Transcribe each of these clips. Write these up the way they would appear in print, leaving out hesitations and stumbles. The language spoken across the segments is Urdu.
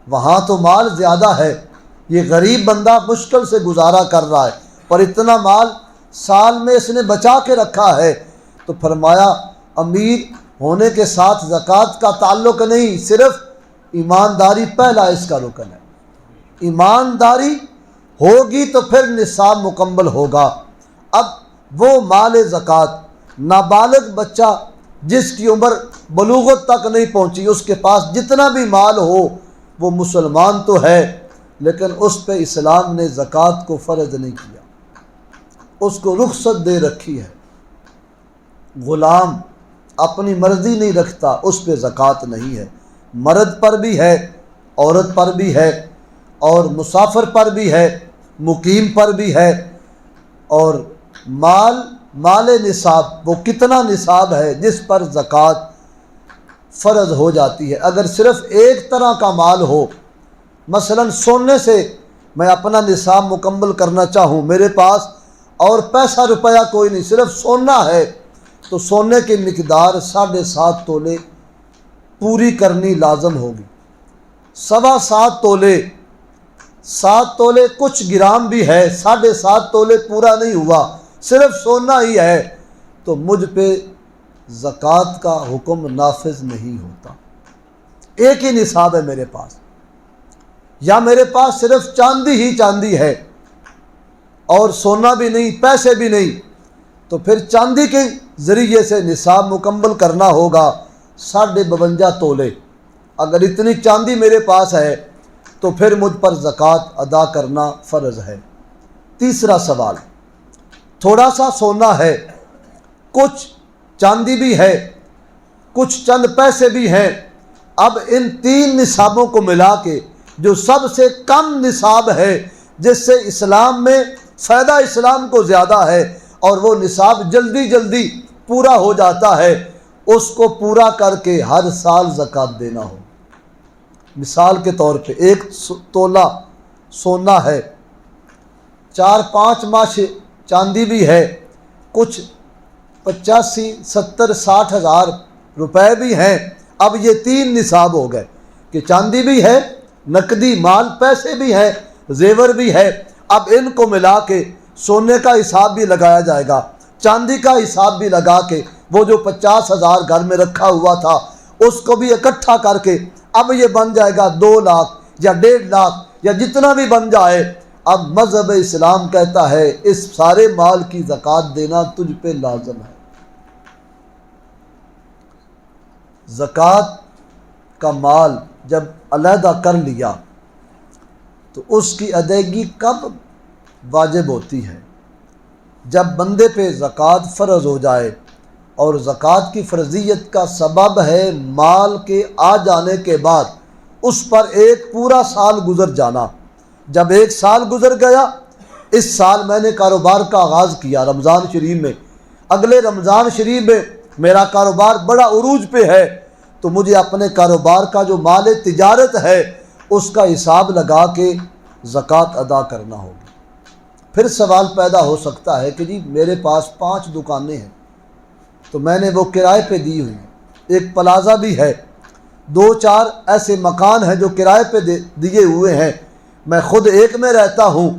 وہاں تو مال زیادہ ہے، یہ غریب بندہ مشکل سے گزارا کر رہا ہے، پر اتنا مال سال میں اس نے بچا کے رکھا ہے۔ تو فرمایا امیر ہونے کے ساتھ زکوٰۃ کا تعلق نہیں، صرف ایمانداری پہلا اس کا رکن ہے۔ ایمانداری ہوگی تو پھر نصاب مکمل ہوگا۔ اب وہ مال زکوٰۃ، نابالغ بچہ جس کی عمر بلوغت تک نہیں پہنچی، اس کے پاس جتنا بھی مال ہو وہ مسلمان تو ہے، لیکن اس پہ اسلام نے زکوٰۃ کو فرض نہیں کیا، اس کو رخصت دے رکھی ہے۔ غلام اپنی مرضی نہیں رکھتا، اس پہ زکوٰۃ نہیں ہے۔ مرد پر بھی ہے، عورت پر بھی ہے، اور مسافر پر بھی ہے، مقیم پر بھی ہے۔ اور مال نصاب، وہ کتنا نصاب ہے جس پر زکوٰۃ فرض ہو جاتی ہے۔ اگر صرف ایک طرح کا مال ہو، مثلا سونے سے میں اپنا نصاب مکمل کرنا چاہوں، میرے پاس اور پیسہ روپیہ کوئی نہیں، صرف سونا ہے، تو سونے کی مقدار 7.5 تولے پوری کرنی لازم ہوگی۔ 7.25 تولے، 7 تولے کچھ گرام بھی ہے، 7.5 تولے پورا نہیں ہوا، صرف سونا ہی ہے، تو مجھ پہ زکوٰۃ کا حکم نافذ نہیں ہوتا۔ ایک ہی نصاب ہے میرے پاس، یا میرے پاس صرف چاندی ہی چاندی ہے اور سونا بھی نہیں، پیسے بھی نہیں، تو پھر چاندی کے ذریعے سے نصاب مکمل کرنا ہوگا 52.5 تولے۔ اگر اتنی چاندی میرے پاس ہے تو پھر مجھ پر زکوٰۃ ادا کرنا فرض ہے۔ تیسرا سوال، تھوڑا سا سونا ہے، کچھ چاندی بھی ہے، کچھ چند پیسے بھی ہیں، اب ان 3 نصابوں کو ملا کے جو سب سے کم نصاب ہے، جس سے اسلام میں فائدہ اسلام کو زیادہ ہے اور وہ نصاب جلدی جلدی پورا ہو جاتا ہے، اس کو پورا کر کے ہر سال زکوٰۃ دینا ہو۔ مثال کے طور پہ 1 تولہ سونا ہے، 4-5 ماہ چاندی بھی ہے، کچھ 85, 70, 60 ہزار روپے بھی ہیں۔ اب یہ 3 نصاب ہو گئے کہ چاندی بھی ہے، نقدی مال پیسے بھی ہیں، زیور بھی ہے۔ اب ان کو ملا کے سونے کا حساب بھی لگایا جائے گا، چاندی کا حساب بھی لگا کے وہ جو 50,000 گھر میں رکھا ہوا تھا اس کو بھی اکٹھا کر کے اب یہ بن جائے گا 2 لاکھ یا 1.5 لاکھ یا جتنا بھی بن جائے۔ اب مذہب اسلام کہتا ہے اس سارے مال کی زکوٰۃ دینا تجھ پہ لازم ہے۔ زکوٰۃ کا مال جب علیحدہ کر لیا تو اس کی ادائیگی کب واجب ہوتی ہے؟ جب بندے پہ زکوٰۃ فرض ہو جائے، اور زکوٰۃ کی فرضیت کا سبب ہے مال کے آ جانے کے بعد اس پر ایک پورا سال گزر جانا۔ جب 1 سال گزر گیا، اس سال میں نے کاروبار کا آغاز کیا رمضان شریف میں، اگلے رمضان شریف میں میرا کاروبار بڑا عروج پہ ہے، تو مجھے اپنے کاروبار کا جو مال تجارت ہے اس کا حساب لگا کے زکوٰۃ ادا کرنا ہوگی۔ پھر سوال پیدا ہو سکتا ہے کہ جی میرے پاس 5 دکانیں ہیں تو میں نے وہ کرائے پہ دی ہوئی ہیں، ایک پلازا بھی ہے، 2-4 ایسے مکان ہیں جو کرائے پہ دیے ہوئے ہیں، میں خود ایک میں رہتا ہوں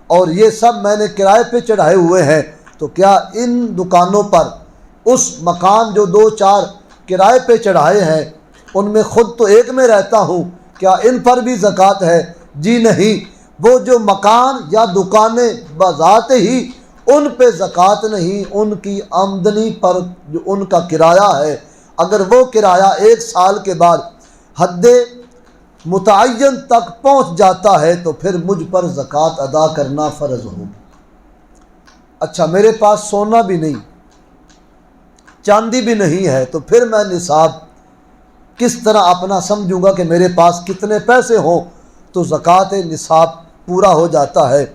اور یہ سب میں نے کرائے پہ چڑھائے ہوئے ہیں، تو کیا ان دکانوں پر اس مکان جو 2-4 کرائے پہ چڑھائے ہیں ان میں خود تو ایک میں رہتا ہوں، کیا ان پر بھی زکوٰۃ ہے؟ جی نہیں، وہ جو مکان یا دکانیں بذات ہی ان پہ زکوٰۃ نہیں، ان کی آمدنی پر جو ان کا کرایہ ہے، اگر وہ کرایہ 1 سال کے بعد حد متعین تک پہنچ جاتا ہے تو پھر مجھ پر زکوٰۃ ادا کرنا فرض ہوگی۔ اچھا میرے پاس سونا بھی نہیں، چاندی بھی نہیں ہے، تو پھر میں نصاب کس طرح اپنا سمجھوں گا کہ میرے پاس کتنے پیسے ہوں تو زکوٰۃ نصاب پورا ہو جاتا ہے؟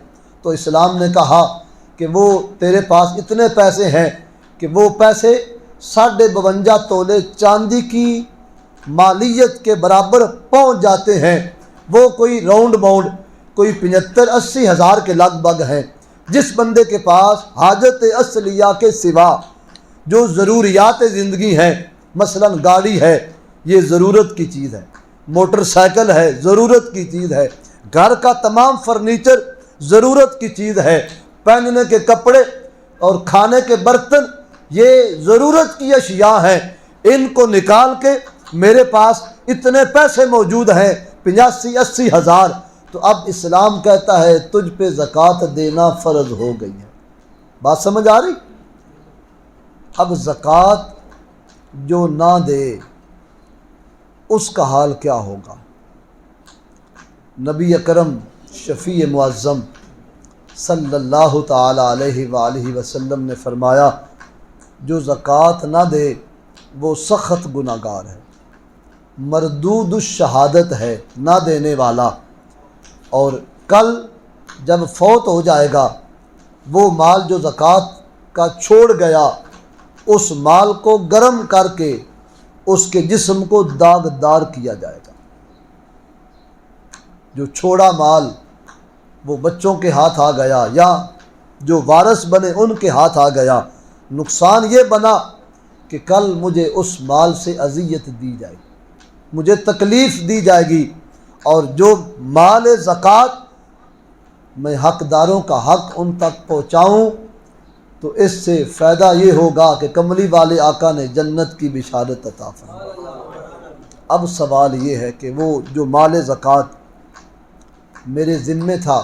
تو اسلام نے کہا کہ وہ تیرے پاس اتنے پیسے ہیں کہ وہ پیسے 52.5 تولے چاندی کی مالیت کے برابر پہنچ جاتے ہیں، وہ کوئی راؤنڈ باؤنڈ کوئی 75-80 ہزار کے لگ بھگ ہیں۔ جس بندے کے پاس حاجت اصلیہ کے سوا جو ضروریات زندگی ہیں، مثلا گاڑی ہے، یہ ضرورت کی چیز ہے، موٹر سائیکل ہے ضرورت کی چیز ہے، گھر کا تمام فرنیچر ضرورت کی چیز ہے، پہننے کے کپڑے اور کھانے کے برتن یہ ضرورت کی اشیاء ہیں، ان کو نکال کے میرے پاس اتنے پیسے موجود ہیں 85-80 ہزار، تو اب اسلام کہتا ہے تجھ پہ زکوٰۃ دینا فرض ہو گئی ہے۔ بات سمجھ آ رہی؟ اب زکوٰۃ جو نہ دے اس کا حال کیا ہوگا؟ نبی اکرم شفیع معظم صلی اللہ تعالی علیہ وآلہ وسلم نے فرمایا جو زکوٰۃ نہ دے وہ سخت گناہ گار ہے، مردود الشہادت ہے نہ دینے والا، اور کل جب فوت ہو جائے گا وہ مال جو زکوٰۃ کا چھوڑ گیا اس مال کو گرم کر کے اس کے جسم کو داغدار کیا جائے گا۔ جو چھوڑا مال وہ بچوں کے ہاتھ آ گیا یا جو وارث بنے ان کے ہاتھ آ گیا، نقصان یہ بنا کہ کل مجھے اس مال سے اذیت دی جائے گی، مجھے تکلیف دی جائے گی، اور جو مال زکوٰۃ میں حقداروں کا حق ان تک پہنچاؤں تو اس سے فائدہ یہ ہوگا کہ کملی والے آقا نے جنت کی بشارت عطا فرمائی۔ اب سوال یہ ہے کہ وہ جو مال زکوٰۃ میرے ذمے تھا،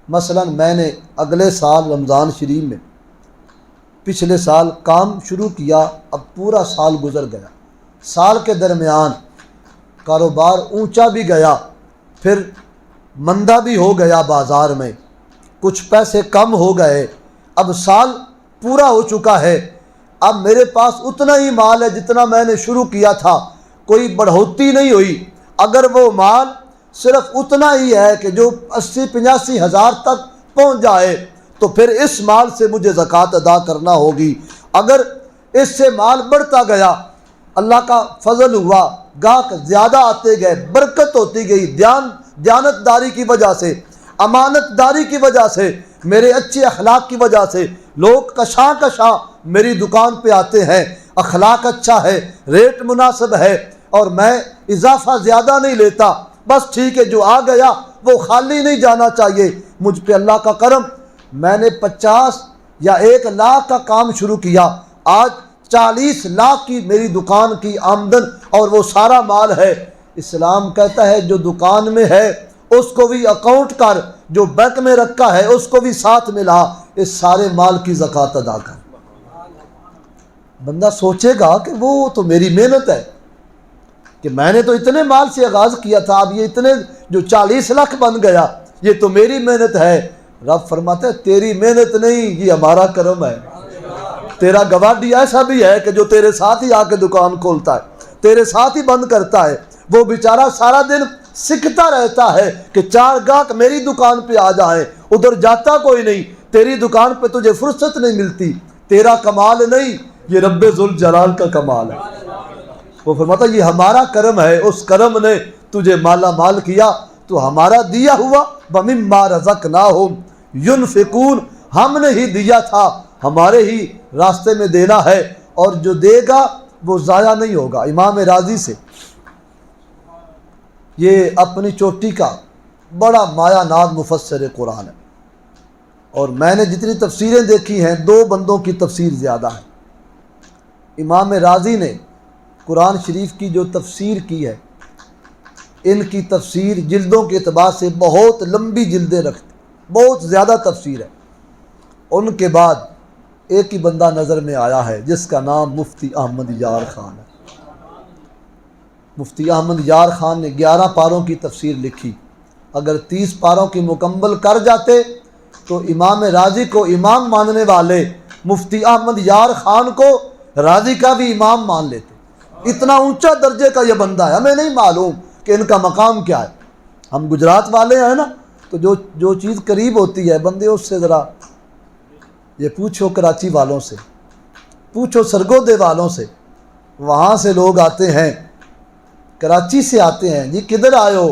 مثلا میں نے اگلے سال رمضان شریف میں پچھلے سال کام شروع کیا، اب پورا سال گزر گیا، سال کے درمیان کاروبار اونچا بھی گیا، پھر مندہ بھی ہو گیا بازار میں، کچھ پیسے کم ہو گئے، اب سال پورا ہو چکا ہے، اب میرے پاس اتنا ہی مال ہے جتنا میں نے شروع کیا تھا، کوئی بڑھوتی نہیں ہوئی۔ اگر وہ مال صرف اتنا ہی ہے کہ جو 80-85 ہزار تک پہنچ جائے تو پھر اس مال سے مجھے زکوٰۃ ادا کرنا ہوگی۔ اگر اس سے مال بڑھتا گیا، اللہ کا فضل ہوا، گاہک زیادہ آتے گئے، برکت ہوتی گئی، دیانت داری کی وجہ سے، امانت داری کی وجہ سے، میرے اچھے اخلاق کی وجہ سے لوگ کشاں کشاں میری دکان پہ آتے ہیں، اخلاق اچھا ہے، ریٹ مناسب ہے، اور میں اضافہ زیادہ نہیں لیتا، بس ٹھیک ہے جو آ گیا وہ خالی نہیں جانا چاہیے۔ مجھ پہ اللہ کا کرم، میں نے 50 یا 1 لاکھ کا کام شروع کیا، آج 40 لاکھ کی میری دکان کی آمدن، اور وہ سارا مال ہے۔ اسلام کہتا ہے جو دکان میں ہے اس کو بھی اکاؤنٹ کر، جو بینک میں رکھا ہے اس کو بھی ساتھ ملا، اس سارے مال کی زکوٰۃ ادا کر۔ بندہ سوچے گا کہ وہ تو میری محنت ہے، کہ میں نے تو اتنے مال سے آغاز کیا تھا، اب یہ اتنے جو 40 لاکھ بن گیا یہ تو میری محنت ہے۔ رب فرماتا ہے تیری محنت نہیں، یہ ہمارا کرم ہے۔ تیرا گواڈی ایسا بھی ہے کہ جو تیرے ساتھ ہی آ کے دکان کھولتا ہے، تیرے ساتھ ہی بند کرتا ہے، وہ بیچارہ سارا دن سکھتا رہتا ہے کہ 4 گاہک میری دکان پہ آ جائیں، ادھر جاتا کوئی نہیں، تیری دکان پہ تجھے فرصت نہیں ملتی۔ تیرا کمال نہیں، یہ رب ذوالجلال کا کمال ہے۔ وہ فرماتا یہ ہمارا کرم ہے، اس کرم نے تجھے مالا مال کیا، تو ہمارا دیا ہوا وَمِمَّا رَزَقْنَاهُمْ يُنْفِقُونَ، ہم نے ہی دیا تھا، ہمارے ہی راستے میں دینا ہے، اور جو دے گا وہ ضائع نہیں ہوگا۔ امام راضی سے یہ اپنی چوٹی کا بڑا مایا ناز مفسر قرآن ہے، اور میں نے جتنی تفسیریں دیکھی ہیں 2 بندوں کی تفسیر زیادہ ہے۔ امام راضی نے قرآن شریف کی جو تفسیر کی ہے، ان کی تفسیر جلدوں کے اعتبار سے بہت لمبی جلدیں رکھتی، بہت زیادہ تفسیر ہے۔ ان کے بعد ایک ہی بندہ نظر میں آیا ہے جس کا نام مفتی احمد یار خان ہے۔ مفتی احمد یار خان نے 11 پاروں کی تفسیر لکھی، اگر 30 پاروں کی مکمل کر جاتے تو امام راضی کو امام ماننے والے مفتی احمد یار خان کو راضی کا بھی امام مان لیتے۔ اتنا اونچا درجے کا یہ بندہ ہے، ہمیں نہیں معلوم کہ ان کا مقام کیا ہے۔ ہم گجرات والے ہیں نا، تو جو چیز قریب ہوتی ہے بندے اس سے ذرا یہ پوچھو، کراچی والوں سے پوچھو، سرگودے والوں سے، وہاں سے لوگ آتے ہیں، کراچی سے آتے ہیں، جی کدھر آئے ہو؟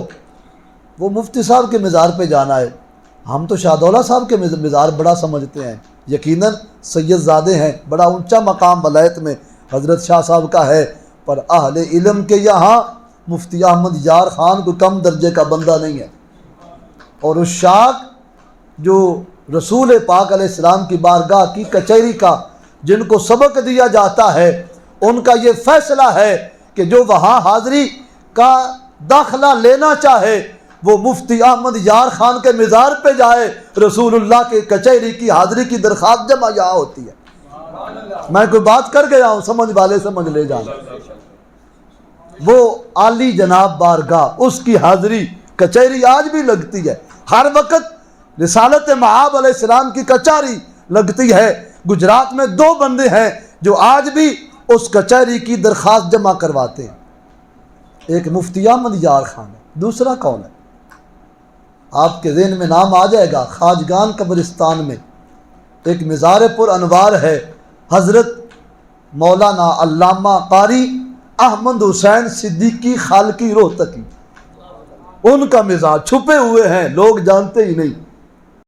وہ مفتی صاحب کے مزار پہ جانا ہے۔ ہم تو شاہدولہ صاحب کے مزار بڑا سمجھتے ہیں، یقیناً سید زادے ہیں، بڑا اونچا مقام ولایت میں حضرت شاہ صاحب کا ہے، پر اہل علم کے یہاں مفتی احمد یار خان کوئی کم درجے کا بندہ نہیں ہے، اور عشاق جو رسول پاک علیہ السلام کی بارگاہ کی کچہری کا جن کو سبق دیا جاتا ہے، ان کا یہ فیصلہ ہے کہ جو وہاں حاضری کا داخلہ لینا چاہے وہ مفتی احمد یار خان کے مزار پہ جائے، رسول اللہ کے کچہری کی حاضری کی درخواست جمع یہاں ہوتی ہے۔ میں کوئی بات کر گیا ہوں، سمجھ والے سمجھ لے جانا۔ وہ عالی جناب بارگاہ، اس کی حاضری کچہری آج بھی لگتی ہے، ہر وقت رسالت مآب علیہ السلام کی کچہری لگتی ہے۔ گجرات میں 2 بندے ہیں جو آج بھی اس کچہری کی درخواست جمع کرواتے ہیں، ایک مفتی احمد یار خان ہے، دوسرا کون ہے؟ آپ کے ذہن میں نام آ جائے گا، خواجگان قبرستان میں ایک مزار پر انوار ہے، حضرت مولانا علامہ قاری احمد حسین صدیقی خالقی روہتکی، ان کا مزار چھپے ہوئے ہیں، لوگ جانتے ہی نہیں۔